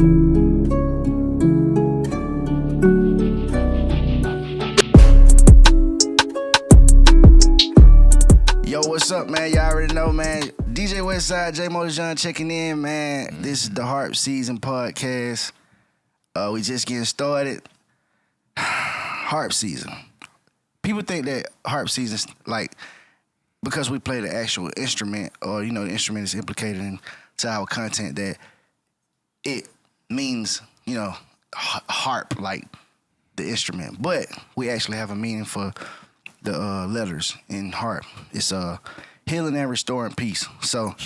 Yo, what's up, man? Y'all already know, man. DJ Westside and Jay-mo Dejon checking in, man. This is the Harp Season podcast. We just getting started. Harp Season. People think that Harp Season's like because we play the actual instrument, or the instrument is implicated into our content, that it means harp, like the instrument. But we actually have a meaning for the letters in harp. It's healing and restoring peace. So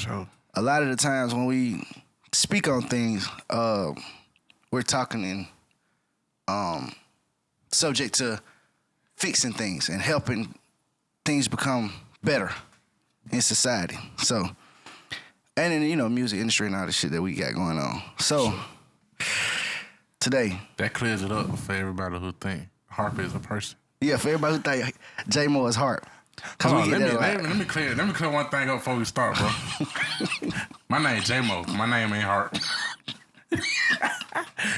a lot of the times when we speak on things, we're talking in subject to fixing things and helping things become better in society. So, and in the music industry and all the shit that we got going on. So today, that clears it up for everybody who think harp is a person. Yeah, for everybody who think J-Mo is Harp. Let me clear one thing up before we start, bro. My name is J-Mo. My name ain't Harp.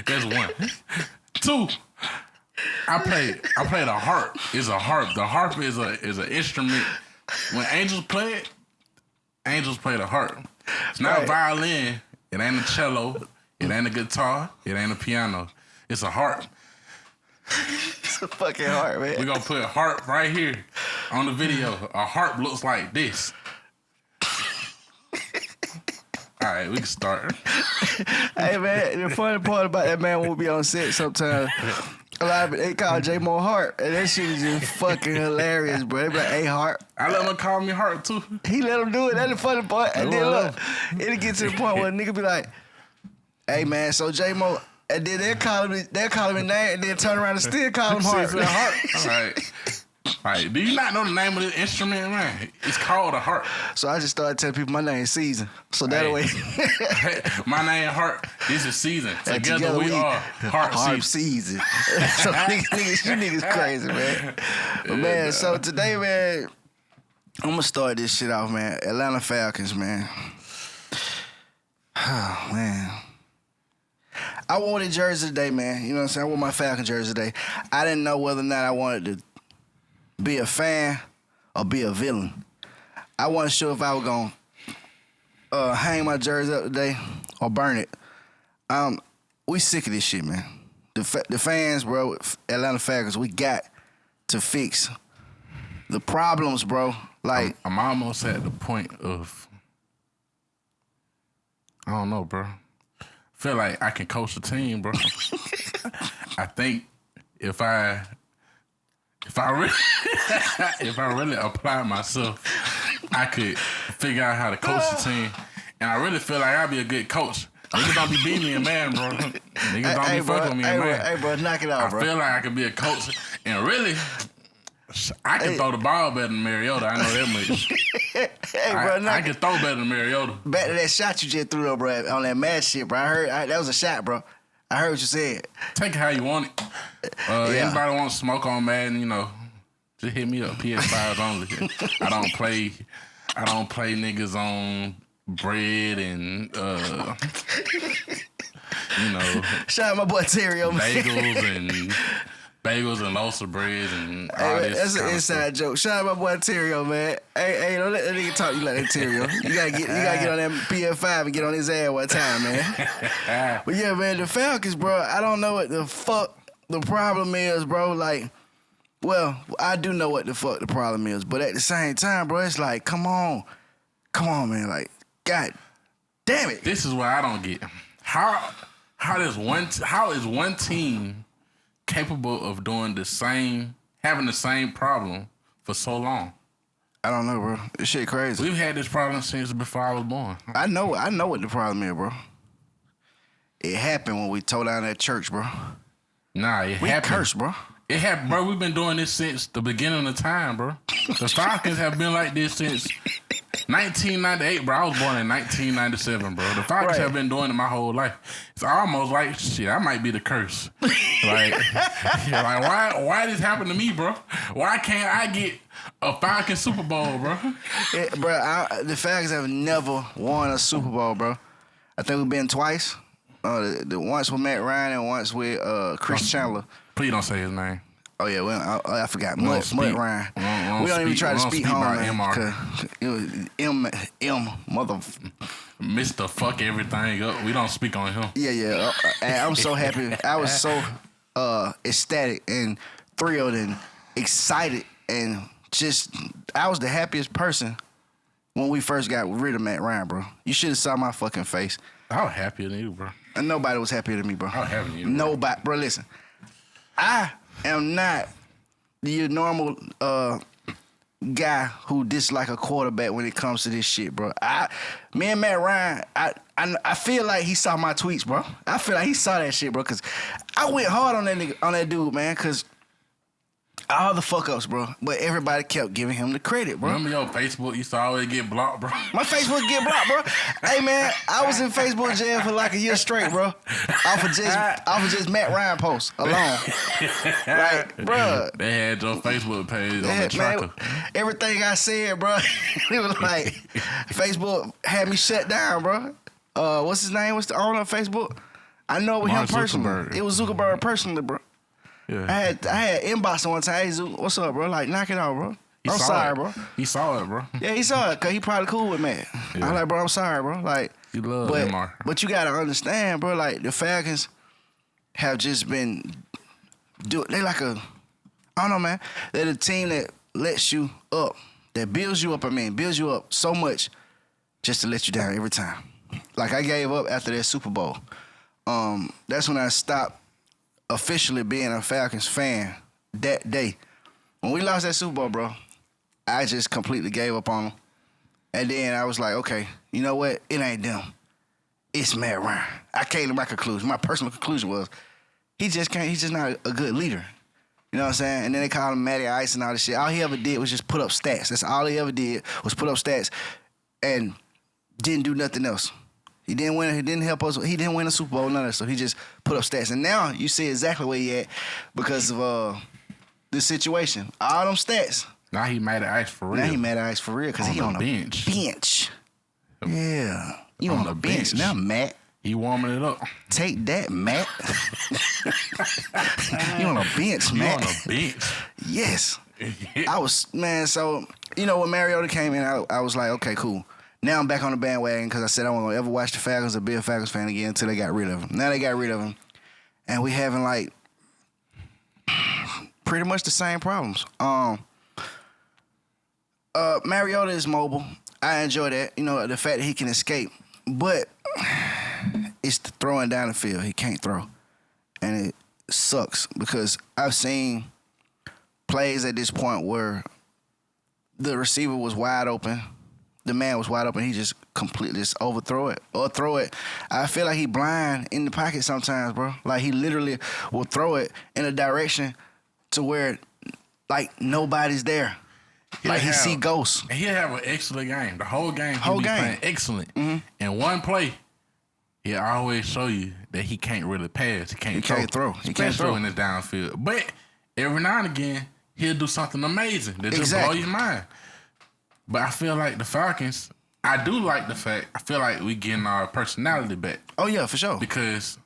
That's one. Two, I play the harp. It's a harp. The harp is an instrument. When angels play it, angels play the harp. It's not a violin. It ain't a cello. It ain't a guitar. It ain't a piano. It's a harp. It's a fucking harp, man. We're gonna put a harp right here on the video. A harp looks like this. All right, we can start. Hey, man, the funny part about that, man, when we be on set sometimes, a lot of it, they call J-Mo Harp, and that shit is just fucking hilarious, bro. They be like, hey, Harp. I let him call me Harp, too. He let him do it. That's the funny part. And then, look, it'll get to the point where a nigga be like, hey, man, so J-Mo... And then they'll call him his name, and then turn around and still call him Harp. All right. Do you not know the name of this instrument, man? It's called a harp. So I just started telling people my name is Season. So that way. My name is Harp. This is Season. Together we are Harp Season. So you niggas crazy, man. But man, so today, man, I'm gonna start this shit off, man. Atlanta Falcons, man. Oh, man. I wanted jersey today, man. You know what I'm saying? I wore my Falcon jersey today. I didn't know whether or not I wanted to be a fan or be a villain. I wasn't sure if I was going to hang my jersey up today or burn it. We sick of this shit, man. The fans, bro, Atlanta Falcons, we got to fix the problems, bro. Like, I'm almost at the point of, I don't know, bro. Feel like I can coach a team, bro. I think if I really apply myself, I could figure out how to coach the team, and I really feel like I'd be a good coach. Niggas don't be beating me a man, bro. Niggas don't be fucking with me a man. Hey, bro, knock it out, bro. I feel like I could be a coach, and really, I can throw the ball better than Mariota. I know that much. Hey, bro, I can throw better than Mariota. Back to that shot you just threw, though, bro, on that mad shit, bro. I heard that was a shot, bro. I heard what you said. Take it how you want it. Anybody want to smoke on Madden, just hit me up. PS5 only. I don't play niggas on bread and shout out my boy Terrio, man. Bagels and loaves of bread and all this. That's an inside joke. Shout out my boy Terrio, man. Hey, don't let that nigga talk you like that, Terrio. You gotta get on that PS5 and get on his ass one time, man. But yeah, man, the Falcons, bro, I don't know what the fuck the problem is, bro. Like, well, I do know what the fuck the problem is, but at the same time, bro, it's like, come on, man. Like, God damn it. This is what I don't get. How is one team capable of doing having the same problem for so long? I don't know, bro. This shit crazy. We've had this problem since before I was born. I know what the problem is, bro. It happened when we tore down that church, bro. Nah, we cursed, bro. It happened, bro. We've been doing this since the beginning of time, bro. The Falcons have been like this since 1998, bro. I was born in 1997, bro. The Falcons have been doing it my whole life. It's almost like, shit, I might be the curse. Like why this happened to me, bro? Why can't I get a Falcons Super Bowl, bro? The Falcons have never won a Super Bowl, bro. I think we've been twice. The once with Matt Ryan and once with Chris Chandler. Please don't say his name. Oh yeah, well I forgot. Mud Ryan. We don't even try to speak home, man. It was M mother. Mr. Fuck everything up. We don't speak on him. Yeah. And I'm so happy. I was so ecstatic and thrilled and excited and just I was the happiest person when we first got rid of Matt Ryan, bro. You should have saw my fucking face. I was happier than you, bro. And nobody was happier than me, bro. I was happier than you, bro. Nobody, bro. Listen, I am not your normal guy who dislike a quarterback when it comes to this shit, bro. Me and Matt Ryan, I feel like he saw my tweets, bro. I feel like he saw that shit, bro, because I went hard on that nigga, on that dude, man, because all the fuck ups, bro. But everybody kept giving him the credit, bro. Remember your Facebook used to always get blocked, bro? My Facebook get blocked, bro. Hey, man, I was in Facebook jail for like a year straight, bro. Off of just Matt Ryan posts alone. Like, bro. They had your Facebook page on the tracker. Man, everything I said, bro, it was like Facebook had me shut down, bro. What's his name? What's the owner of Facebook? I know with him personally. It was Zuckerberg personally, bro. Yeah. I had inboxing one time. Hey, Zook, what's up, bro? Like, knock it out, bro. I'm sorry, bro. He saw it, bro. Yeah, he saw it because he probably cool with Matt. Yeah. I'm like, bro, I'm sorry, bro. Like, you love MR. But you got to understand, bro, like, the Falcons have just been they like I don't know, man. They're the team that lets you up, that builds you up so much just to let you down every time. Like, I gave up after that Super Bowl. That's when I stopped officially being a Falcons fan that day. When we lost that Super Bowl, bro, I just completely gave up on them. And then I was like, okay, you know what? It ain't them. It's Matt Ryan. I came to my conclusion. My personal conclusion was he's just not a good leader. You know what I'm saying? And then they called him Matty Ice and all this shit. All he ever did was just put up stats. That's all he ever did was put up stats and didn't do nothing else. He didn't win. He didn't help us. He didn't win a Super Bowl, none of that. So he just put up stats. And now you see exactly where he at because of this situation. All them stats. Now he mad at Ice for real. Now he mad at Ice for real because he on the bench. Yeah. You on the bench now, Matt. He warming it up. Take that, Matt. You on a bench, Matt. You on a bench. Yes. I was, man, so, you know, when Mariota came in, I was like, okay, cool. Now I'm back on the bandwagon because I said I wasn't going to ever watch the Falcons or be a Falcons fan again until they got rid of him. Now they got rid of him. And we having, like, pretty much the same problems. Mariota is mobile. I enjoy that. You know, the fact that he can escape. But it's the throwing down the field. He can't throw. And it sucks because I've seen plays at this point where the receiver was wide open. The man was wide open. He just completely just overthrow it or throw it. I feel like he blind in the pocket sometimes, bro. Like he literally will throw it in a direction to where like nobody's there. Like he see ghosts. And he'll have an excellent game. The whole game he'll be playing excellent. Mm-hmm. And one play, he'll always show you that he can't really pass. He can't throw. He can't throw in this downfield. But every now and again, he'll do something amazing that just blow your mind. But I feel like the Falcons, I do like the fact, I feel like we getting our personality back. Oh, yeah, for sure. Because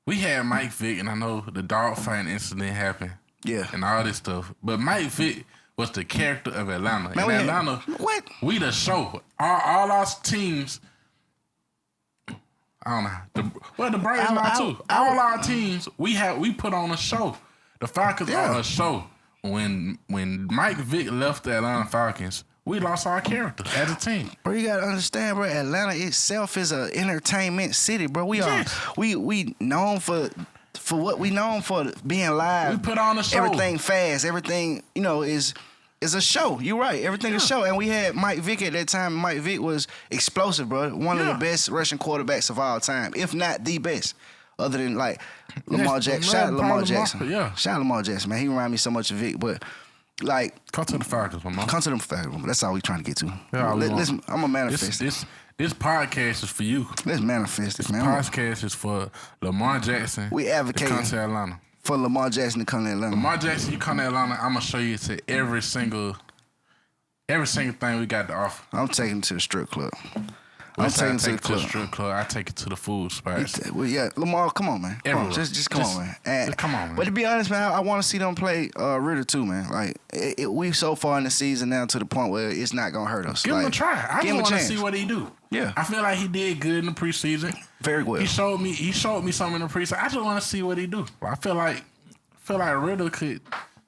we had Mike Vick, and I know the dog fighting incident happened. Yeah. And all this stuff. But Mike Vick was the character of Atlanta. Man, in Atlanta, we the show. All our teams, I don't know. The Braves now too. All our teams, we put on a show. The Falcons are a show. When Mike Vick left the Atlanta Falcons, we lost our character as a team. Bro, you gotta understand, bro. Atlanta itself is an entertainment city, bro. We known for what we known for, being live. We put on a show. Everything fast. Everything is a show. You're right. Everything is a show. And we had Mike Vick at that time. Mike Vick was explosive, bro. One of the best rushing quarterbacks of all time, if not the best. Other than like Lamar Jackson. Shout out to Lamar Jackson. Shout out to Lamar Jackson, man. He remind me so much of Vic, but like come to the Falcons, man. Come to them Falcons. That's all we trying to get to. Yeah, I'm gonna manifest. This podcast is for you. Let's manifest it, man. This podcast is for Lamar Jackson. We advocate to come to Atlanta. For Lamar Jackson to come to Atlanta. Lamar Jackson, you come to Atlanta, I'm gonna show you to every single thing we got to offer. I'm taking him to the strip club. I'm taking it to the to the strip club. I take it to the food spots. Well, yeah, Lamar, come on, man. Come on. Just come on, man. And, come on, man. But to be honest, man, I want to see them play Ritter too, man. Like we so far in the season now to the point where it's not gonna hurt us. Give him a try. I just want to see what he do. Yeah, I feel like he did good in the preseason. Very well. He showed me something in the preseason. I just want to see what he do. I feel like Ritter could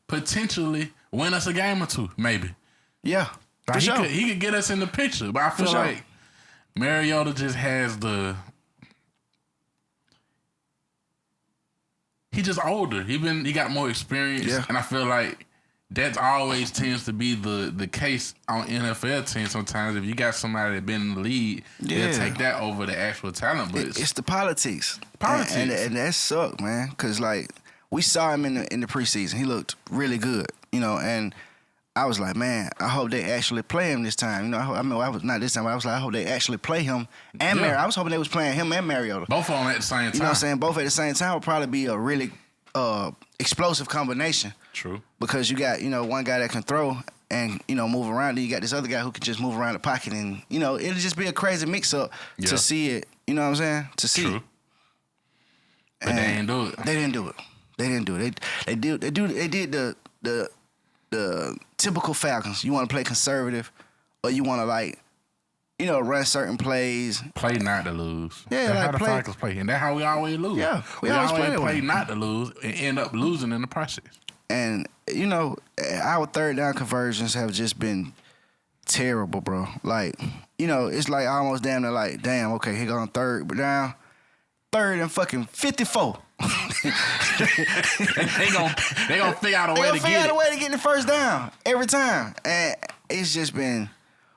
potentially win us a game or two, maybe. Yeah, like he could get us in the picture, but I feel like Mariota just has he just older. He got more experience, and I feel like that always tends to be the case on NFL teams. Sometimes if you got somebody that been in the league, they'll take that over the actual talent. But it's the politics, and that sucked, man. Because like we saw him in the preseason, he looked really good, and I was like, man, I hope they actually play him this time. I was not this time, but I was like, I hope they actually play him and Mariota. I was hoping they was playing him and Mariota. Both of them at the same time. You know what I'm saying? Both at the same time would probably be a really explosive combination. True. Because you got, one guy that can throw and, move around. Then you got this other guy who can just move around the pocket. And, it'll just be a crazy mix-up to see it. You know what I'm saying? To see. True. But they didn't do it. They didn't do it. They did the typical Falcons. You want to play conservative, or you want to run certain plays. Play not to lose. Yeah, that's how the Falcons play, and that's how we always lose. Yeah, we always play not to lose and end up losing in the process. And our third down conversions have just been terrible, bro. Like, it's like almost damn near like, damn, okay, here going third down, third and fucking 54. they gonna figure out a way to get the first down every time, and it's just been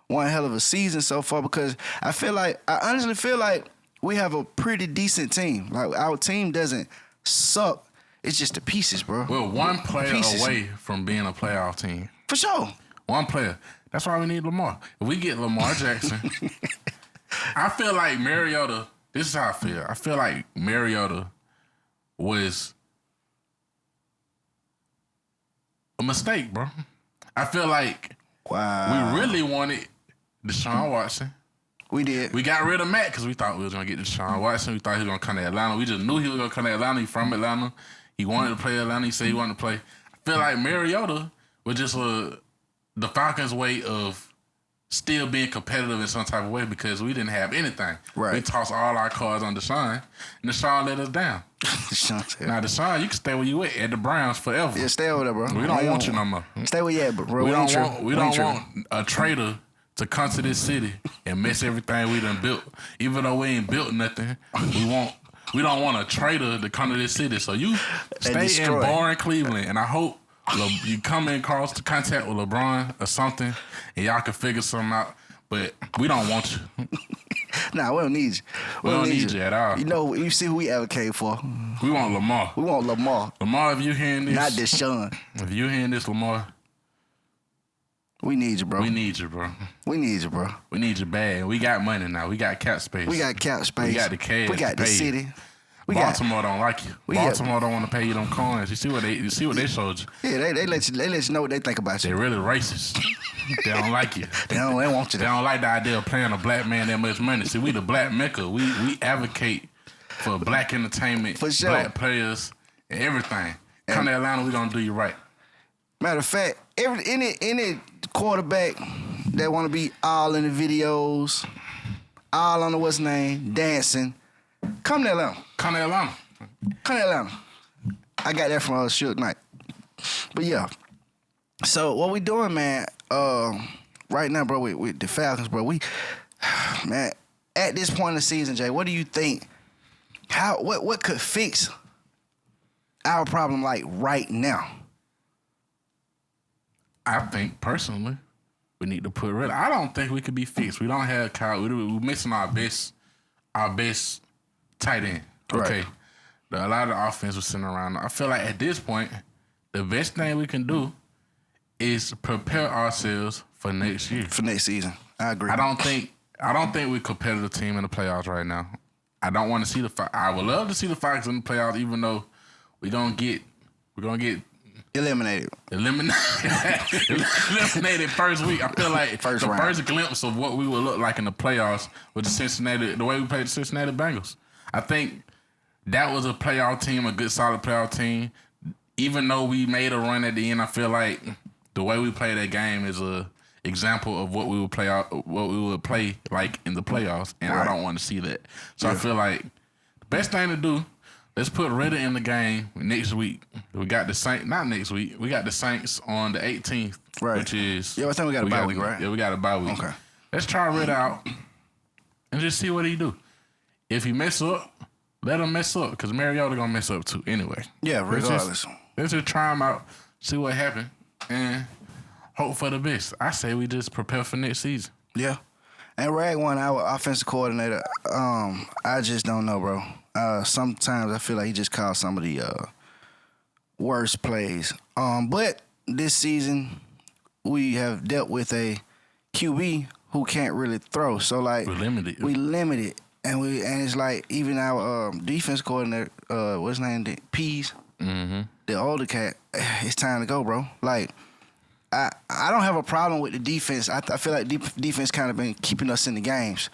one hell of a season so far. Because I honestly feel like we have a pretty decent team. Like our team doesn't suck. It's just the pieces, bro. We're one player away from being a playoff team. For sure. One player. That's why we need Lamar. If we get Lamar Jackson, I feel like Mariota. This is how I feel. I feel like Mariota was a mistake, bro. I feel like we really wanted Deshaun Watson. We did. We got rid of Matt because we thought we was going to get Deshaun Watson. We thought he was going to come to Atlanta. We just knew he was going to come to Atlanta. He's from Atlanta. He wanted to play Atlanta. He said he wanted to play. I feel like Mariota was just the Falcons' way of still being competitive in some type of way because we didn't have anything. Right. We tossed all our cards on Deshaun, and Deshaun let us down. Now, Deshaun, you can stay where you at the Browns forever. Yeah, stay over there, bro. We don't want you no more. Stay where you at, bro. We don't want a traitor to come to this city and mess everything we done built. Even though we ain't built nothing, we don't want a traitor to come to this city. So you stay in boring Cleveland, and I hope you come in cross to contact with LeBron or something, and y'all can figure something out. But we don't want you. Nah, we don't need you. We don't need you at all. You see who we advocate for. We want Lamar. We want Lamar. Lamar, if you hearing this. Not Deshaun. If you hearing this, Lamar. We need you, bro. We need you, bro. We need you, bro. We need you bad. We got money now. We got cap space. We got cap space. We got the cash. We got the city. Baltimore don't like you. Baltimore don't want to pay you them coins. You see what they showed you. Yeah, they let you know what they think about you. They really racist. They don't like you. They want you. They don't like the idea of paying a black man that much money. See, we the black Mecca. We advocate for black entertainment, for sure. Black players, and everything. Come to Atlanta, we gonna do you right. Matter of fact, any quarterback that want to be all in the videos, all on the what's name, dancing, come to Atlanta. Come to Atlanta. Come to Atlanta. I got that from Suge Knight. But yeah. So what we doing, man? Right now, bro, with the Falcons, bro. Man, at this point in the season, Jay, what do you think? What could fix our problem like right now? I think personally, we need to put Ritter. I don't think we could be fixed. We don't have Kyle. We're missing our best tight end. Okay. Right. A lot of the offense was sitting around. I feel like at this point, the best thing we can do is prepare ourselves for next year. For next season. I agree. I don't think we're a competitive team in the playoffs right now. I don't want to see I would love to see the Falcons in the playoffs, even though we're gonna get Eliminated first week. I feel like First the round. first glimpse of what we would look like in the playoffs with the way we played the Cincinnati Bengals. I think that was a playoff team, a good solid playoff team. Even though we made a run at the end, I feel like the way we play that game is a example of what we would play like in the playoffs, and I don't want to see that. So I feel like the best thing to do. Let's put Ritter in the game next week. We got the Saints, not next week. We got the Saints on the 18th, Right. which is... Yeah, I think we got a bye week, right? Yeah, we got a bye week. Okay. Let's try Ritter out and just see what he do. If he mess up, let him mess up, because Mariota going to mess up too anyway. Yeah, regardless. Let's just try him out, see what happens, and hope for the best. I say we just prepare for next season. Yeah. And Rag one, our offensive coordinator, I just don't know, bro. Sometimes I feel like he just calls some of the worst plays. But this season, we have dealt with a QB who can't really throw. So, like, We're limited. We limited. And it's like even our defense coordinator, what's his name, Pease, the older cat, it's time to go, bro. Like, I don't have a problem with the defense. I feel like defense kind of been keeping us in the games.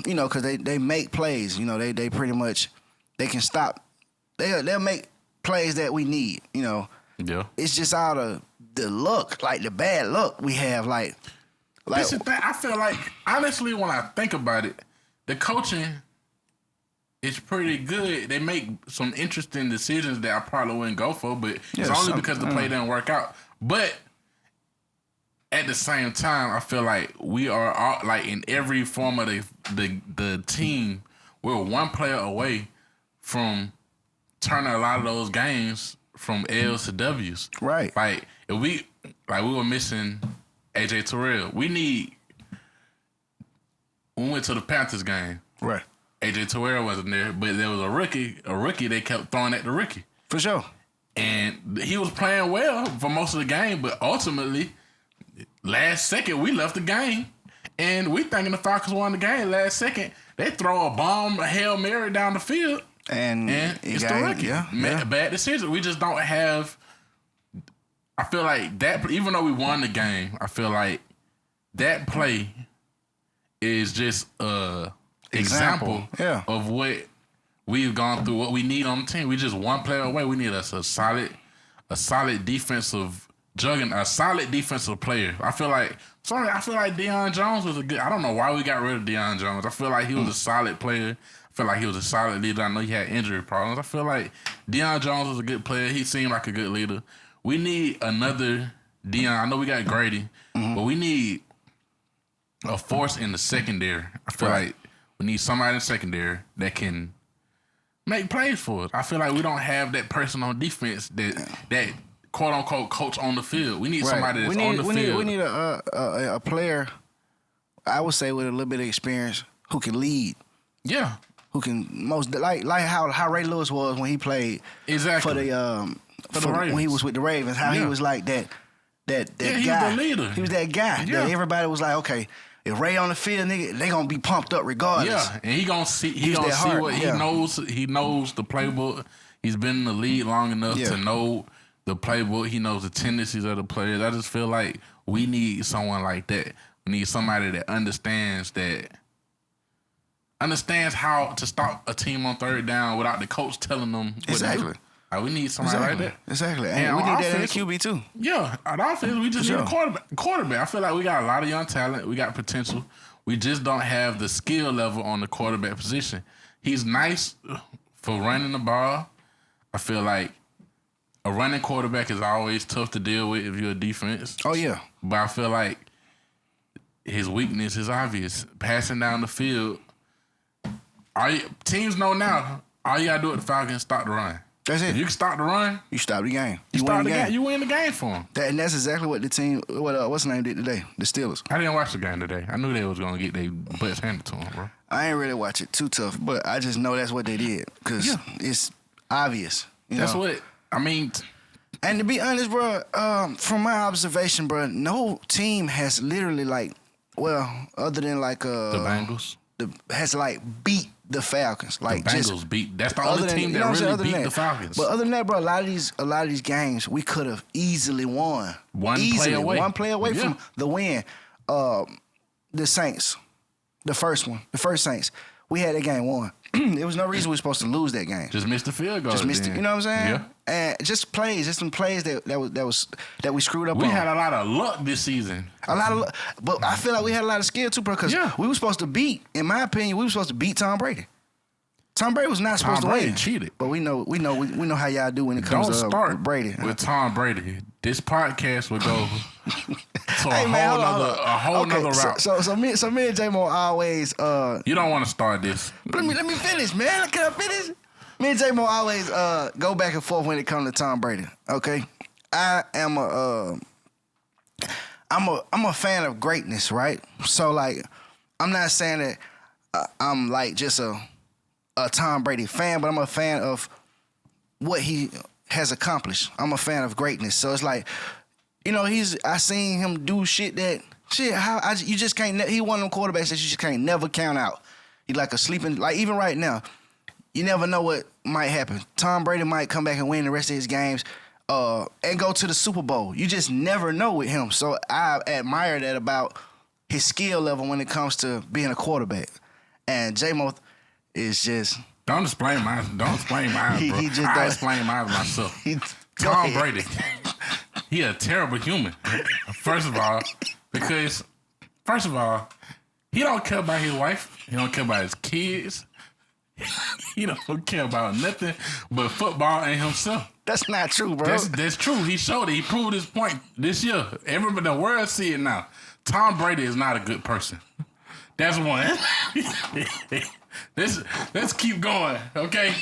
You know, because they make plays. You know, they pretty much, they can stop. They'll make plays that we need, you know. Yeah. It's just out of the luck, like the bad luck we have. Like This is the thing. I feel like, honestly, when I think about it, the coaching is pretty good. They make some interesting decisions that I probably wouldn't go for, but it's only because the play didn't work out. But at the same time, I feel like we are all, like, in every form of the team, we're one player away from turning a lot of those games from L's to W's. Right. Like, if we were missing AJ Terrell. We went to the Panthers game. Right. AJ Terrell wasn't there, but there was a rookie they kept throwing at the rookie. For sure. And he was playing well for most of the game, but ultimately, last second, we left the game. And we thinking the Falcons won the game. Last second, they throw a bomb, a Hail Mary down the field. And it's the rookie. Yeah. Bad decision. We just don't have... I feel like that, even though we won the game, I feel like that play is just a example of what we've gone through, what we need on the team. We just one player away. We need us a solid defensive a solid defensive player. I feel like Deion Jones was a good. I don't know why we got rid of Deion Jones. I feel like he was a solid player. I feel like he was a solid leader. I know he had injury problems. I feel like Deion Jones was a good player. He seemed like a good leader. We need another Deion. I know we got Grady, but we need a force in the secondary. I feel like we need somebody in the secondary that can make plays for us. I feel like we don't have that person on defense that quote unquote coach on the field. We need somebody that's on the field. We need a player, I would say, with a little bit of experience who can lead. Yeah. Who can like how Ray Lewis was when he played for the when he was with the Ravens. How he was like that guy. He was the leader. He was that guy. Yeah. That everybody was like, okay, if Ray on the field, nigga, they gonna be pumped up regardless. Yeah, and he gonna see what he knows. He knows the playbook. He's been in the league long enough to know the playbook. He knows the tendencies of the players. I just feel like we need someone like that. We need somebody that understands how to stop a team on third down without the coach telling them what to do. Like, we need somebody like that. Exactly. And we need that in the QB too. Yeah, on offense, we just need a quarterback. I feel like we got a lot of young talent. We got potential. We just don't have the skill level on the quarterback position. He's nice for running the ball. I feel like a running quarterback is always tough to deal with if you're a defense. Oh, yeah. But I feel like his weakness is obvious. Passing down the field. Teams know now, all you got to do with the Falcons, stop the run. That's it. If you can stop the run, you stop the game. You win the game. You win the game for them. And that's exactly what the team, what's the name did today? The Steelers. I didn't watch the game today. I knew they was going to get their butts handed to them, bro. I ain't really watch it too tough, but I just know that's what they did because it's obvious. That's what, I mean. And to be honest, bro, from my observation, bro, no team has literally other than the Bengals, has beat the Falcons. Like the Bengals beat. That's the only team that really beat the Falcons. But other than that, bro, a lot of these games we could have easily won. One play away from the win. The Saints, the first Saints, we had that game won. There was no reason we were supposed to lose that game. Just missed the field goal. You know what I'm saying? Yeah. And just some plays that we screwed up on. We had a lot of luck this season. But I feel like we had a lot of skill too, bro. Because we were supposed to beat, in my opinion, beat Tom Brady. Tom Brady was not supposed to win. Tom Brady cheated. But we know how y'all do when it comes to Brady. With Tom Brady. This podcast would go to a whole nother route. So me and J-Mo always you don't want to start this. Let me finish, man. Can I finish? Me and J-Mo always go back and forth when it comes to Tom Brady. Okay, I'm a fan of greatness, right? So like, I'm not saying that I'm like just a Tom Brady fan, but I'm a fan of what he has accomplished. I'm a fan of greatness. So it's like, you know, I seen him do you just can't. He one of them quarterbacks that you just can't never count out. He like a sleeping, like even right now, you never know what might happen. Tom Brady might come back and win the rest of his games, and go to the Super Bowl. You just never know with him. So I admire that about his skill level when it comes to being a quarterback. And J-Mo is just. Don't explain mine, bro. I explain mine myself. Tom Brady, he a terrible human. First of all, he don't care about his wife. He don't care about his kids. He don't care about nothing but football and himself. That's not true, bro. That's true. He showed it. He proved his point this year. Everybody, the world see it now. Tom Brady is not a good person. That's one. Let's keep going, okay?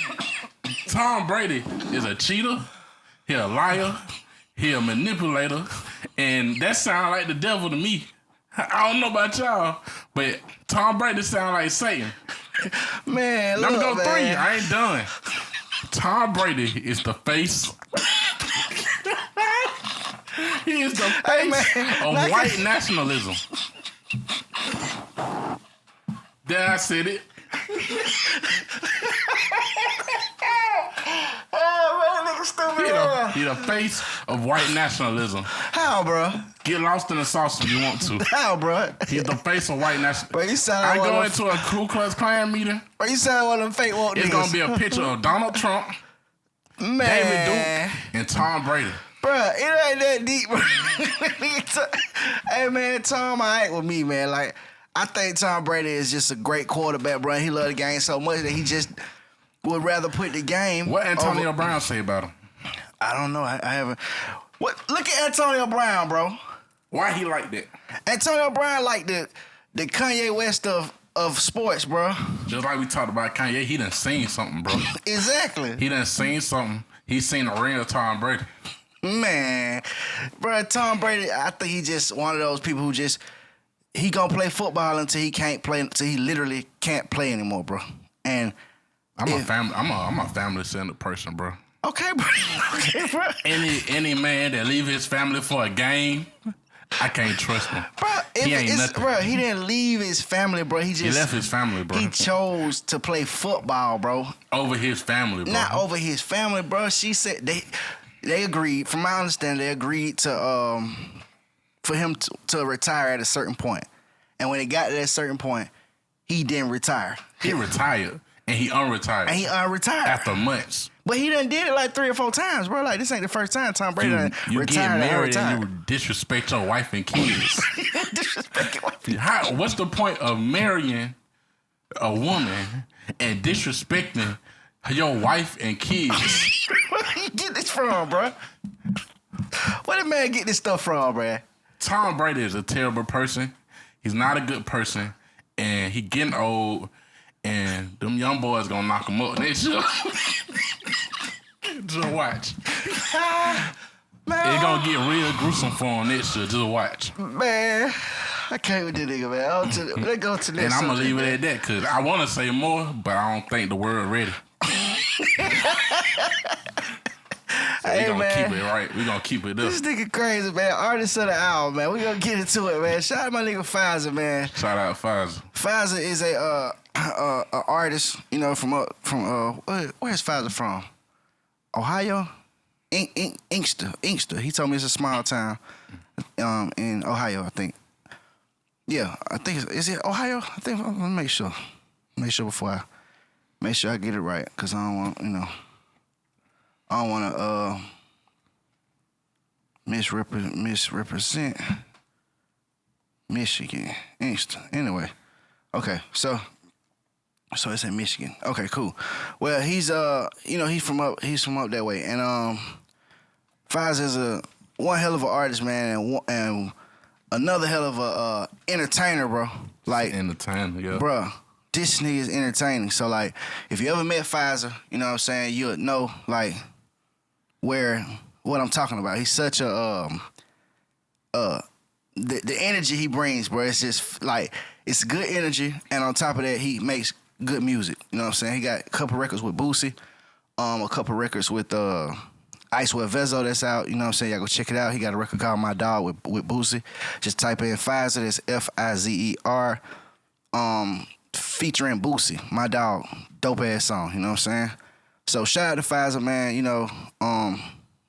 Tom Brady is a cheater. He a liar. He a manipulator. And that sounds like the devil to me. I don't know about y'all, but Tom Brady sound like Satan. Man, Let me go 3. I ain't done. Tom Brady is the face. He is the face of white nationalism. There, I said it. He the face of white nationalism. How, bro? Get lost in the sauce if you want to. How, bro? He's the face of white nationalism. Bro, you sound like I go into a Ku Klux Klan meeting. Bro, you sound like one of them fake woke niggas. It's gonna be a picture of Donald Trump, man, David Duke, and Tom Brady. Bro, it ain't that deep, bro. Hey, man, Tom, I ain't with me, man. Like, I think Tom Brady is just a great quarterback, bro. He love the game so much that he just would rather put the game. What Antonio Brown say about him? I don't know. I haven't. Look at Antonio Brown, bro. Why he like that? Antonio Brown like the Kanye West of sports, bro. Just like we talked about Kanye, he done seen something, bro. Exactly. He done seen something. He seen a real Tom Brady. Man, bro, Tom Brady, I think he just one of those people who just he gonna play football until he can't play, until he literally can't play anymore, bro. And I'm a family-centered person, bro. Okay, bro. Okay, bro. Any man that leave his family for a game, I can't trust him. Bro, he ain't nothing. Bro, he didn't leave his family, bro. He left his family, bro. He chose to play football, bro. Over his family, bro. Not over his family, bro. She said they agreed. From my understanding, they agreed to for him to retire at a certain point. And when it got to that certain point, he didn't retire. He retired and he unretired. After months. But he done did it like 3 or 4 times, bro. Like, this ain't the first time Tom Brady done you retired. Get married and you disrespect your wife and kids. Disrespect your wife and kids. What's the point of marrying a woman and disrespecting your wife and kids? Where did you get this from, bro? Where did man get this stuff from, bro? Tom Brady is a terrible person. He's not a good person. And he getting old. And them young boys gonna knock him up next year. Just watch. Man, it's gonna get real gruesome for him next year. Just watch. Man, I can't with this nigga, man. Let's go to next. And I'm gonna leave it at that because I want to say more, but I don't think the world ready. So we gonna keep it right. We gonna keep it up. This nigga crazy, man. Artist of the hour, man. We gonna get into it, man. Shout out my nigga Pfizer, man. Shout out Pfizer. Pfizer is a artist, you know, where's Pfizer from? Ohio? Inkster. He told me it's a small town in Ohio, I think. Yeah, I think is it Ohio? I think I'm gonna make sure. Make sure before I make sure I get it right, cause I don't want, you know, I don't want to misrepresent Michigan, Inkster. Anyway, okay, so it's in Michigan. Okay, cool. Well, he's you know, he's from up that way, and Fives is one hell of an artist, man, and another hell of a entertainer, bro. Like entertainer, yeah, bro. This nigga is entertaining. So like, if you ever met Pfizer, you know what I'm saying, you would know like what I'm talking about. He's such a the energy he brings, bro. It's just like it's good energy, and on top of that, he makes good music. You know what I'm saying? He got a couple records with Boosie, a couple records with Ice with Vezo that's out. You know what I'm saying? Y'all go check it out. He got a record called My Dog with Boosie. Just type in Pfizer. That's Fizer. Featuring Boosie, My Dog. Dope ass song. You know what I'm saying? So shout out to Pfizer, man. You know,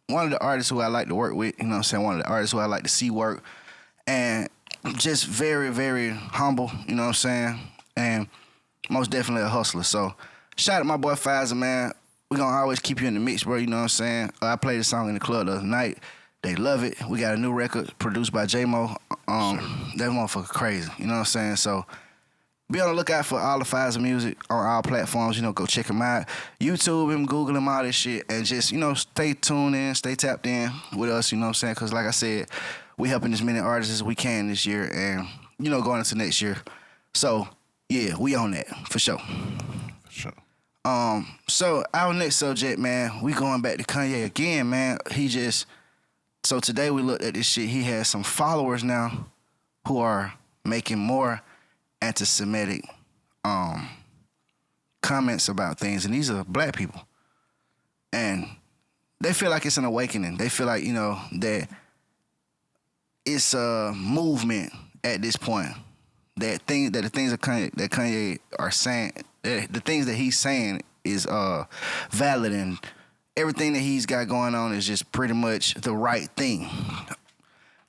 one of the artists who I like to work with. You know what I'm saying? One of the artists who I like to see work, and just very, very humble. You know what I'm saying? And most definitely a hustler. So shout out to my boy Pfizer, man. We gonna always keep you in the mix, bro. You know what I'm saying? I played the song in the club the other night. They love it. We got a new record produced by J-Mo. That motherfucker crazy. You know what I'm saying? So be on the lookout for all the Pfizer music on all platforms. You know, go check him out. YouTube him, Google him, all this shit. And just, you know, stay tuned in, stay tapped in with us, you know what I'm saying? Because like I said, we helping as many artists as we can this year and, you know, going into next year. So, yeah, we on that, for sure. for sure. So our next subject, man, we going back to Kanye again, man. So today we looked at this shit. He has some followers now who are making more anti-Semitic comments about things, and these are black people. And they feel like it's an awakening. They feel like, you know, that it's a movement at this point. That the things that Kanye are saying, the things that he's saying is valid, and everything that he's got going on is just pretty much the right thing.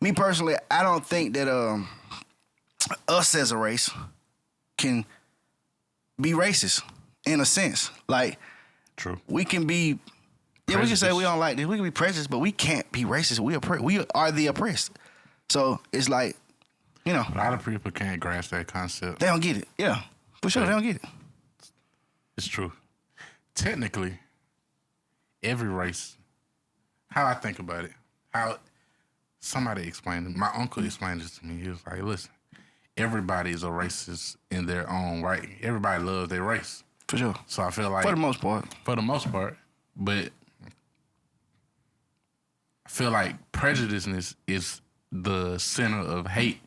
Me personally, I don't think that us as a race can be racist in a sense. Like, true, we can be, yeah, we can say we don't like this. We can be prejudiced, but we can't be racist. We are the oppressed. So it's like, you know, a lot of people can't grasp that concept. They don't get it. Yeah, for sure, they don't get it. It's true. Technically, every race, how I think about it, how somebody explained it, my uncle explained it to me. He was like, listen, everybody is a racist in their own right. Everybody loves their race. For sure. So I feel like, For the most part. But I feel like prejudiceness is the center of hate.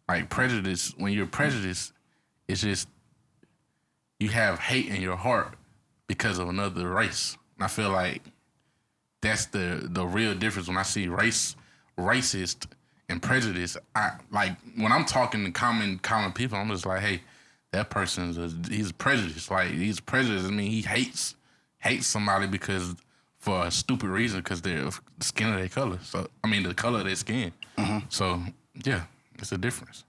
Like prejudice, when you're prejudiced, it's just you have hate in your heart because of another race. And I feel like that's the real difference. When I see racist and prejudice, I like when I'm talking to common people, I'm just like, hey, that he's prejudiced. Like he's prejudiced. I mean, he hates somebody because for a stupid reason, because they're the skin of their color. So I mean, the color of their skin. Mm-hmm. So yeah, it's a difference.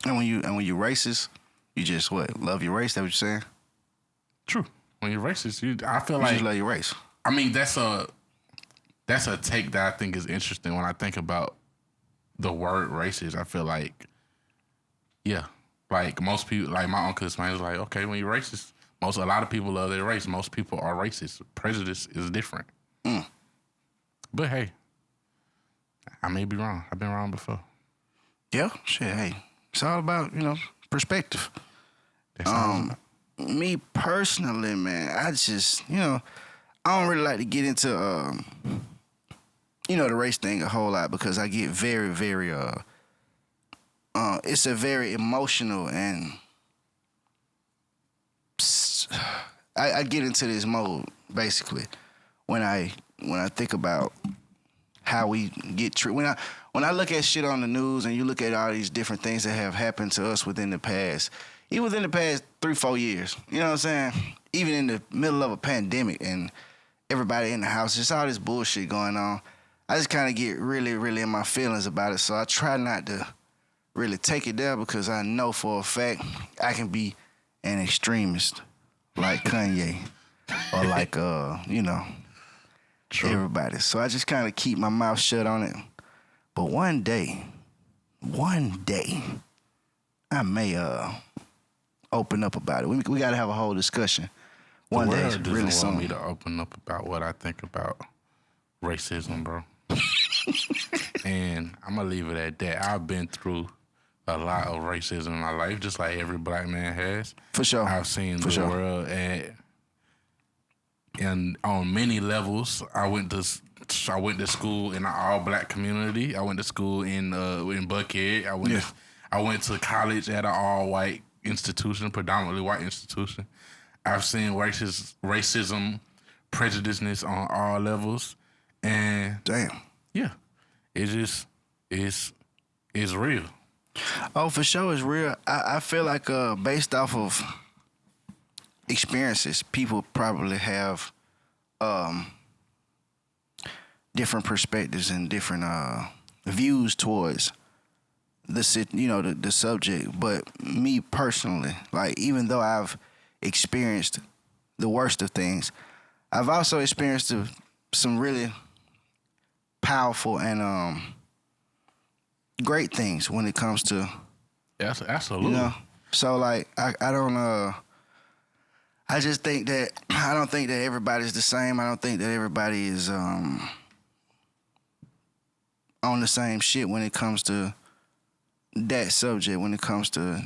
And when you racist, you just what, love your race? That what you're saying? True. When you're racist, I feel you like just love your race. I mean, that's a take that I think is interesting when I think about the word racist. I feel like, yeah, like most people, like my uncle explains, is like, okay, when you're racist, a lot of people love their race. Most people are racist. Prejudice is different. But hey, I may be wrong. I've been wrong before. Yeah, shit. Hey, it's all about, you know, perspective. Me personally, man, I just, you know, I don't really like to get into, you know, the race thing a whole lot because I get very, very, it's a very emotional and I get into this mode basically when I think about how we get treated. When I look at shit on the news and you look at all these different things that have happened to us within the past even within the past 3-4 years. You know what I'm saying? Even in the middle of a pandemic and everybody in the house, just all this bullshit going on. I just kind of get really, really in my feelings about it. So I try not to really take it there because I know for a fact I can be an extremist like Kanye or like, True. everybody. So I just kind of keep my mouth shut on it. But one day, I may open up about it. We got to have a whole discussion. One day, doesn't really want soon. me to open up about what I think about racism, bro. And I'm gonna leave it at that. I've been through a lot of racism in my life, just like every black man has. For sure. I've seen the world and on many levels. I went to school in an all black community. I went to school in Buckhead. I went to college at an all white institution, predominantly white institution. I've seen racism, prejudiceness on all levels, and Damn. yeah, it just it's real. Oh, for sure, it's real. I feel like based off of experiences, people probably have different perspectives and different views towards the subject. But me personally, like even though I've experienced the worst of things, I've also experienced some really powerful and great things when it comes to Absolutely. you know. So like I don't I just think that I don't think that everybody's the same. I don't think that everybody is on the same shit when it comes to that subject, when it comes to,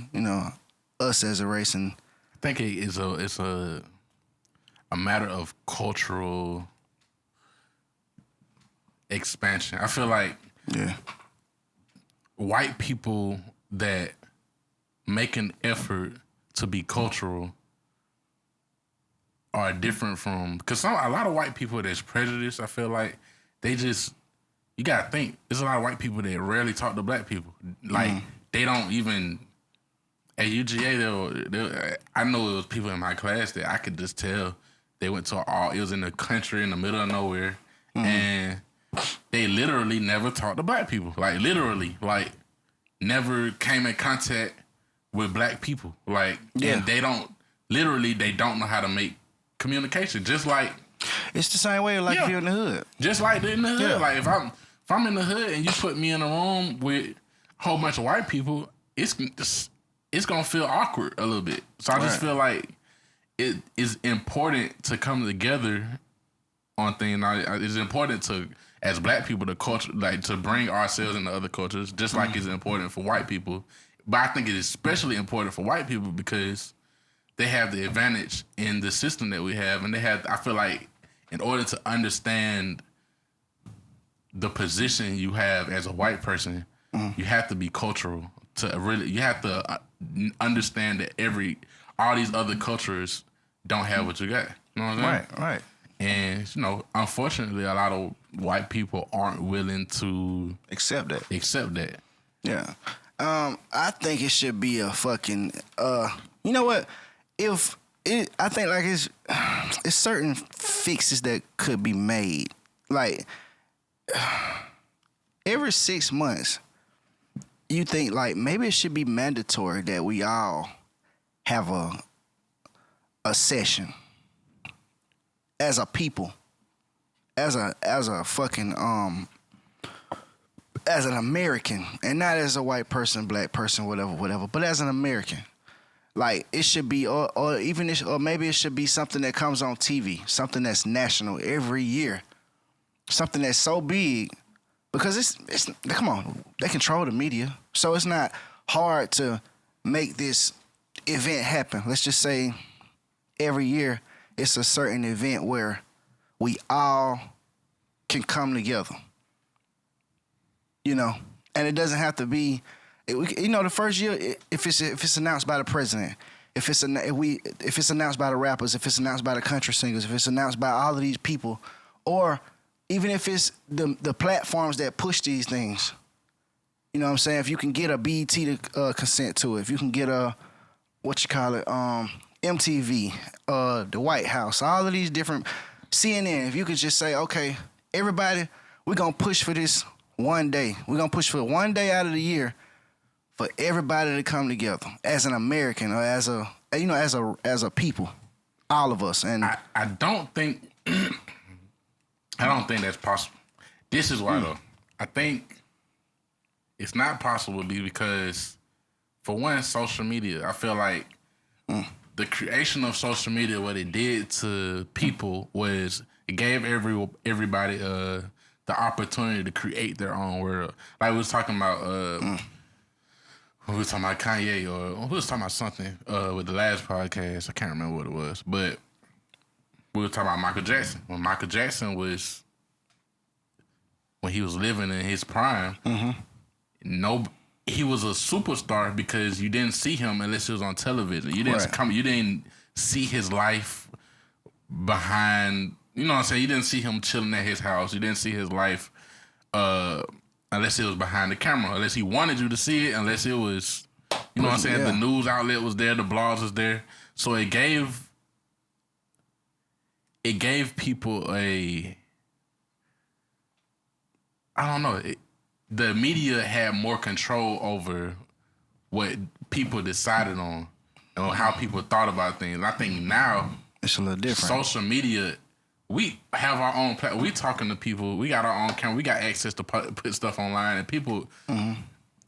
us as a race. And I think it's a matter of cultural expansion. I feel like white people that make an effort to be cultural are different from, because a lot of white people that's prejudiced, I feel like they just, you gotta think, there's a lot of white people that rarely talk to black people. Like they don't even, at UGA, I know it was people in my class that I could just tell they went to it was in the country in the middle of nowhere, and they literally never talked to black people. Like literally, like never came in contact with black people. Like, and they don't know how to make communication. Just like it's the same way like if you're in the hood. Just like in the hood. Yeah. Like if I'm in the hood and you put me in a room with a whole bunch of white people, it's gonna feel awkward a little bit. So I just feel like it is important to come together on things. It's important to, as black people, the culture, like to bring ourselves into other cultures, just like it's important for white people. But I think it is especially important for white people because they have the advantage in the system that we have, and I feel like in order to understand the position you have as a white person, you have to be cultural you have to understand that all these other cultures don't have what you got. You know what I'm saying? Right. And, unfortunately, a lot of white people aren't willing to accept that. Yeah. I think it should be a fucking, you know what? I think like it's certain fixes that could be made. Like, every 6 months, you think like maybe it should be mandatory that we all have a session as a people, as a fucking as an American, and not as a white person, black person, whatever, but as an American. Like it should be, or maybe it should be something that comes on TV, something that's national every year, something that's so big, because it's come on, they control the media, so it's not hard to make this event happen. Let's just say every year it's a certain event where we all can come together, and it doesn't have to be. The first year, if it's announced by the president, if it's announced by the rappers, if it's announced by the country singers, if it's announced by all of these people, or even if it's the platforms that push these things, you know what I'm saying? If you can get a BET to consent to it, if you can get a MTV, the White House, all of these different CNN. If you could just say, okay, everybody, we're gonna push for this one day. We're gonna push for one day out of the year for everybody to come together as an American or as a people, all of us. And I don't think I don't think that's possible. This is why though. I think it's not possible because for one, social media, I feel like the creation of social media, what it did to people was it gave everybody the opportunity to create their own world. Like we was talking about we was talking about Kanye or we was talking about something with the last podcast. I can't remember what it was, but we were talking about Michael Jackson. When Michael Jackson was when he was living in his prime, he was a superstar because you didn't see him unless he was on television. You didn't you didn't see his life behind, you know what I'm saying? You didn't see him chilling at his house. You didn't see his life unless it was behind the camera, unless he wanted you to see it, unless it was, you know what I'm saying? Yeah. The news outlet was there, the blogs was there. So it gave people I don't know, the media had more control over what people decided on and how people thought about things. I think now it's a little different. Social media, we have our own platform. We talking to people. We got our own camera. We got access to put stuff online, and people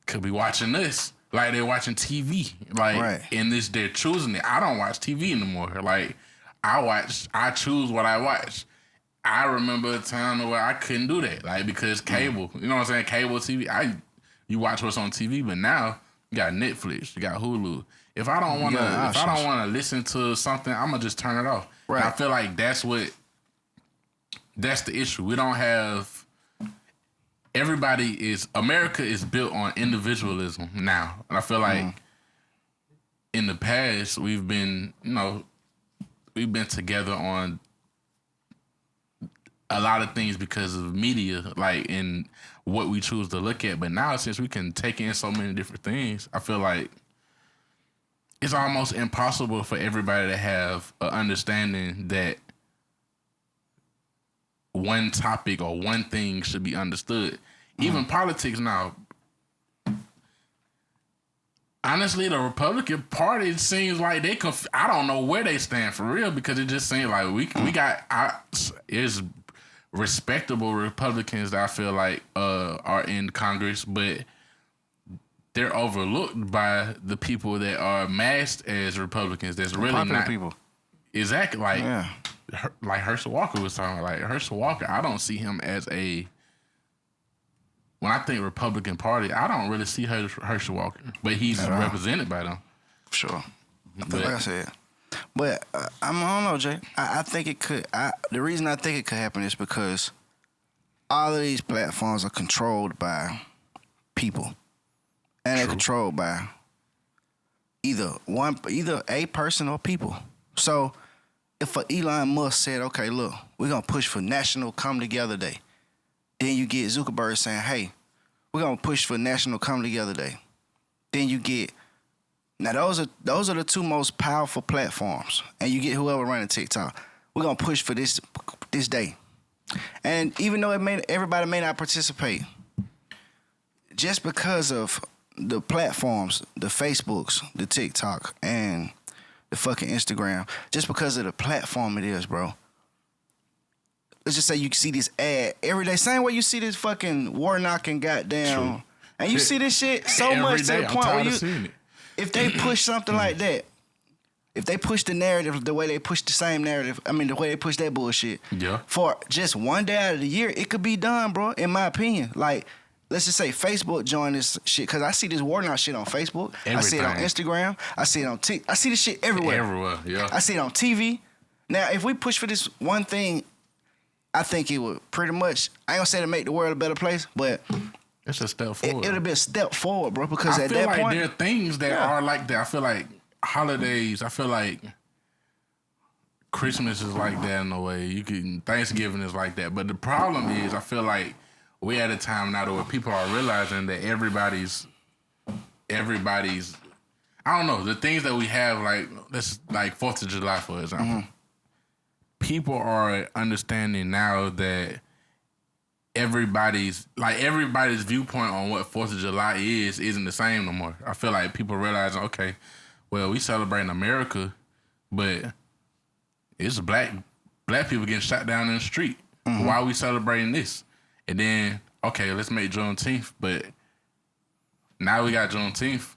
could be watching this like they're watching TV. Like, and they're choosing it. I don't watch TV anymore. Like, I choose what I watch. I remember a time where I couldn't do that, like because cable. You know what I'm saying? Cable TV. You watch what's on TV, but now you got Netflix, you got Hulu. If I don't want to listen to something, I'm gonna just turn it off. Right. And I feel like that's the issue. We don't have. America is built on individualism now, and I feel like in the past we've been together on a lot of things because of media, like in what we choose to look at. But now, since we can take in so many different things, I feel like it's almost impossible for everybody to have an understanding that one topic or one thing should be understood. Even politics now. Honestly, the Republican Party seems like I don't know where they stand for real, because it just seems like we got it's respectable Republicans that I feel like are in Congress, but they're overlooked by the people that are masked as Republicans. That's really popular not people. Exactly, like Herschel Walker was talking about. Like Herschel Walker, I don't see him as a. When I think Republican Party, I don't really see Herschel Walker, but he's represented by them. Sure, like I said. But I don't know, Jay. I think it could. The reason I think it could happen is because all of these platforms are controlled by people, and they're controlled by either a person or people. So if Elon Musk said, "Okay, look, we're gonna push for National Come Together Day," then you get Zuckerberg saying, "Hey, we're gonna push for National Come Together Day." Then you get. Now those are the two most powerful platforms, and you get whoever running TikTok. We're gonna push for this day, and even though everybody may not participate, just because of the platforms, the Facebooks, the TikTok, and the fucking Instagram, just because of the platform it is, bro. Let's just say you see this ad every day, same way you see this fucking Warnock and goddamn, True. And you see this shit so much to the point where you. If they push something like that, if they push the narrative the way they push the same narrative, the way they push that bullshit, for just one day out of the year, it could be done, bro, in my opinion. Like, let's just say Facebook join this shit, because I see this Warnock shit on Facebook. Everything. I see it on Instagram. I see it on TikTok. I see this shit everywhere. Everywhere, yeah. I see it on TV. Now, if we push for this one thing, I think it would pretty much, I ain't gonna say to make the world a better place, but... It's a step forward. It'll be a step forward, bro, because at that point... I feel like there are things that are like that. I feel like holidays, I feel like Christmas is like that in a way. Thanksgiving is like that. But the problem is, I feel like we're at a time now where people are realizing that everybody's... I don't know, the things that we have, like, let's, like 4th of July, for example. People are understanding now that everybody's viewpoint on what 4th of July isn't the same no more. I feel like people realizing, okay, well, we celebrating America, but it's black people getting shot down in the street. Why are we celebrating this? And then, okay, let's make Juneteenth, but now we got Juneteenth.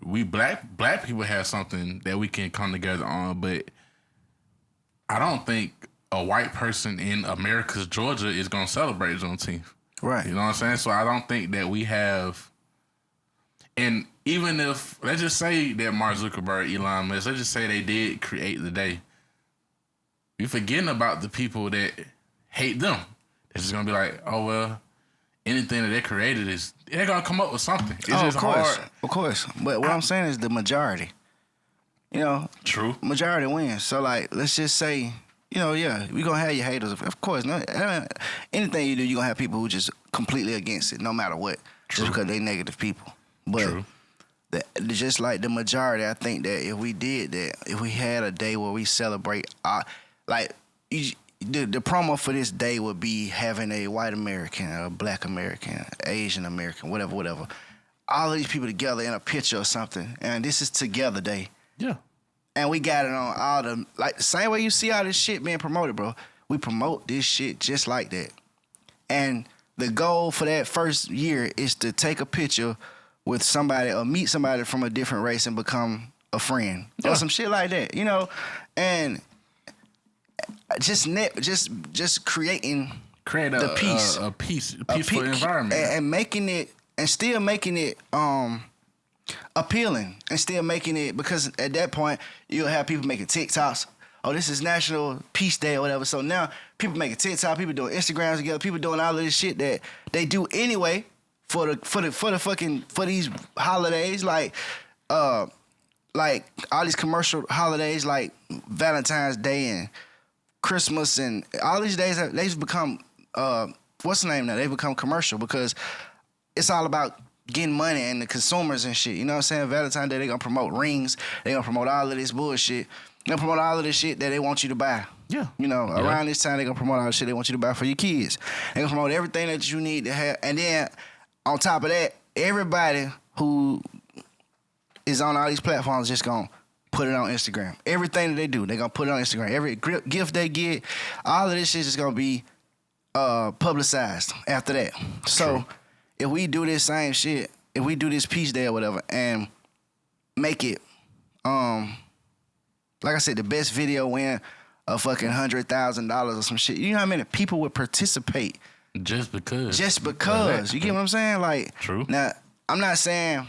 We black people have something that we can come together on, but I don't think a white person in America's Georgia is gonna celebrate Juneteenth. Right. You know what I'm saying? So I don't think that we have. And even if, let's just say that Mark Zuckerberg, Elon Musk, let's just say they did create the day, you're forgetting about the people that hate them. They're just gonna be like, oh well, anything that they created they're gonna come up with something. It's just of course, hard. of course. But what I'm saying is the majority. You know, True. Majority wins. So like, let's just say, you know, yeah, we gonna have your haters. Of course, no, anything you do, you gonna have people who just completely against it, no matter what, just because they negative people. But just like the majority, I think that if we did that, if we had a day where we celebrate, the promo for this day would be having a white American, a black American, Asian American, whatever. All of these people together in a picture or something, and this is Together Day. Yeah. And we got it on all the, like, the same way you see all this shit being promoted, bro. We promote this shit just like that. And the goal for that first year is to take a picture with somebody or meet somebody from a different race and become a friend. Yeah. Or some shit like that, you know? And just creating the peace. A peaceful environment. And making it, and still making it appealing, and still making it, because at that point you'll have people making TikToks. Oh, this is National Peace Day or whatever. So now people making TikTok, people doing Instagrams together, people doing all of this shit that they do anyway for these holidays, like all these commercial holidays like Valentine's Day and Christmas and all these days. They've become what's the name now? They've become commercial because it's all about getting money and the consumers and shit. You know what I'm saying? Valentine's Day, they're going to promote rings. They're going to promote all of this bullshit. They're going to promote all of this shit that they want you to buy. Yeah. You know, around this time, they're going to promote all the shit they want you to buy for your kids. They're going to promote everything that you need to have. And then, on top of that, everybody who is on all these platforms just going to put it on Instagram. Everything that they do, they're going to put it on Instagram. Every gift they get, all of this shit is going to be publicized after that. So, if we do this same shit, if we do this Peace Day or whatever, and make it, like I said, the best video win a fucking $100,000 or some shit. You know how many people would participate? Just because. You get what I'm saying? Like, true. Now, I'm not saying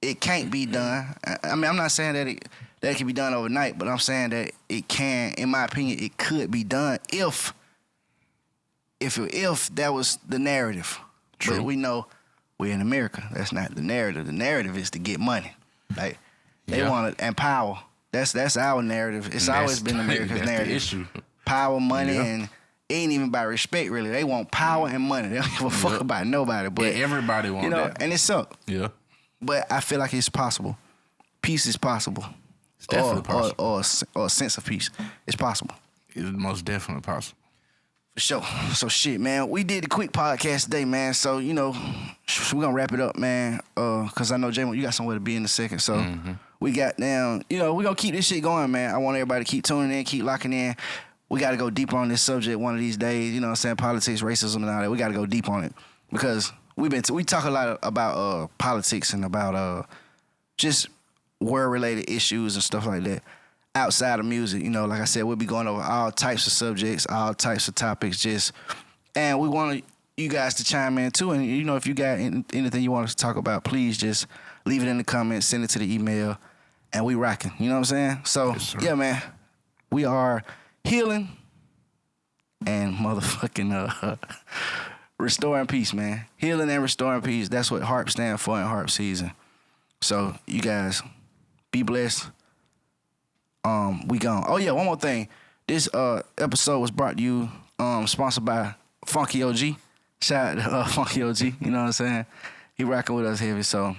it can't be done. I mean, I'm not saying that it can be done overnight, but I'm saying that it can, in my opinion, it could be done if that was the narrative. True. But we know we're in America. That's not the narrative. The narrative is to get money. Like, they want to empower. That's our narrative. It's always been America's narrative. The issue. Power, money, and it ain't even about respect, really. They want power and money. They don't give a fuck about nobody. But everybody wants that. And it sucks. Yeah. But I feel like it's possible. Peace is possible. It's definitely possible. Or a sense of peace. It's possible. It's most definitely possible. For sure. So shit, man. We did a quick podcast today, man. So, you know, we're gonna wrap it up, man. Cause I know J-Mo, you got somewhere to be in a second. So we got down, you know, we're gonna keep this shit going, man. I want everybody to keep tuning in, keep locking in. We gotta go deeper on this subject one of these days, you know what I'm saying? Politics, racism and all that. We gotta go deep on it. Because we talk a lot about politics and about just world related issues and stuff like that. Outside of music, you know, like I said, we'll be going over all types of subjects, all types of topics, and we want you guys to chime in too. And, you know, if you got anything you want us to talk about, please just leave it in the comments, send it to the email, and we rocking. You know what I'm saying? So, yeah, man, we are healing and motherfucking restoring peace, man. Healing and restoring peace. That's what Harp stands for in Harp season. So, you guys, be blessed. We gone. Oh yeah, one more thing. This episode was brought to you, sponsored by Funky OG. Shout out to Funky OG. You know what I'm saying? He rocking with us heavy. So